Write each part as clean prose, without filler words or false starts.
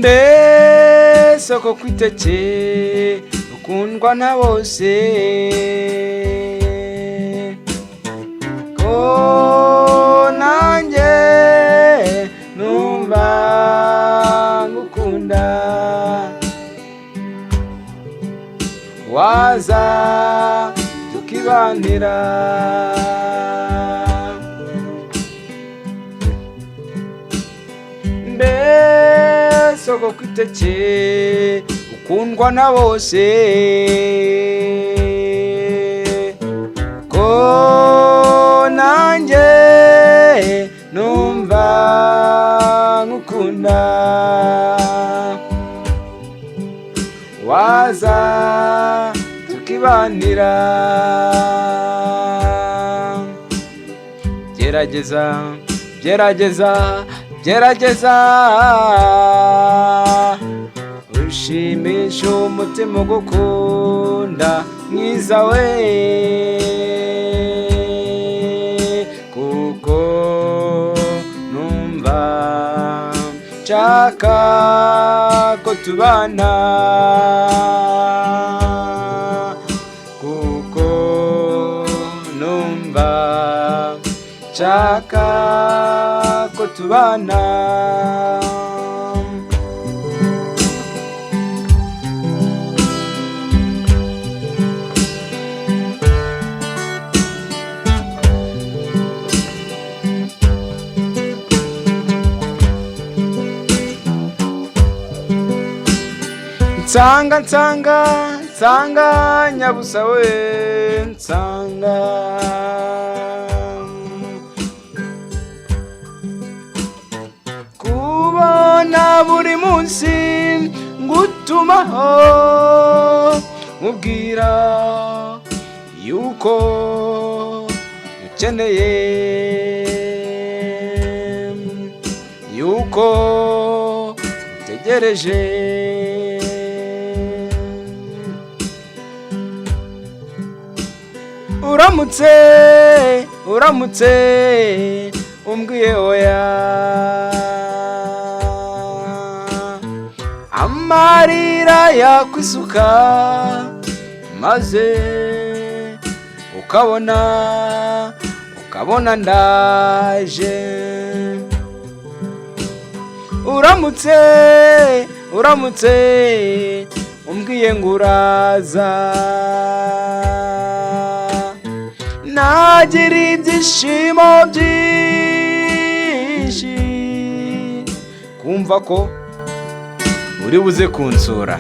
mbese ko kwiteke ukundwa na bose, ko nanjye numva ngukunda, waza tukibanira, mbese ko kwiteke ukundwa na bose, ko nanjye numva ngukunda, waza tukibanira, gerageza gerageza gerageza ushimisha umutima ugukunda mwiza we, kuko numva nshaka ko tubana, kuko numva nshaka ko tubana. Nsanga nsanga nsanga nyabusa we, nsanga kubona buri munsi ngutumaho, nkubwira yuko ukeneye, yuko utegereje, uramutse uramutse umbwiye oya, amarira yakwisuka maze ukabona ndaje, uramutse uramutse umbwiye ngo uraza, nagira ibyishimo byinshi kumva ko uri buze kunsura.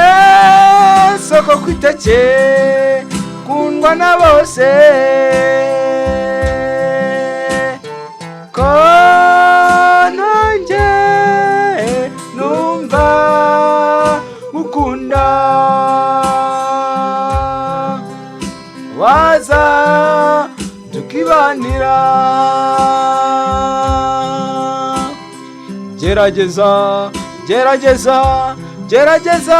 Mbese ko kwiteke kundwa na bose, ko nanjye numva ngukunda, waza tukibanira, gerageza gerageza gerageza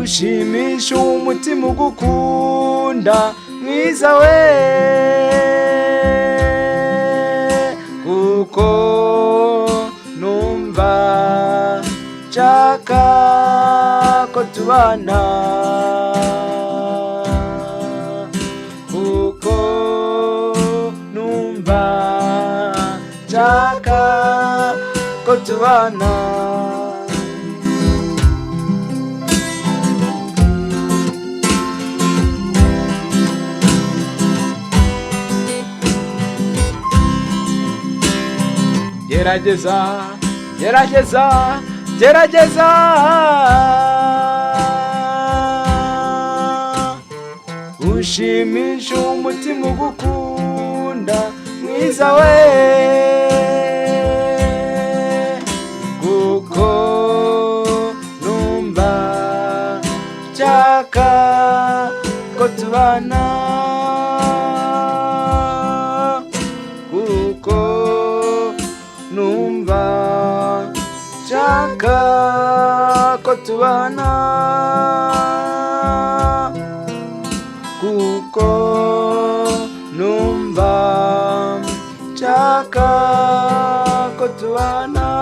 ushimisha umutima ugukunda mwiza we, kuko numva nshaka ko tubana, kuko numva nshaka ko tubana. Gerageza gerageza gerageza ushimisha umutima ugukunda mwiza we, kuko numva nshaka ko tubana, kuko numva nshaka ko tubana, kuko numva nshaka ko tubana.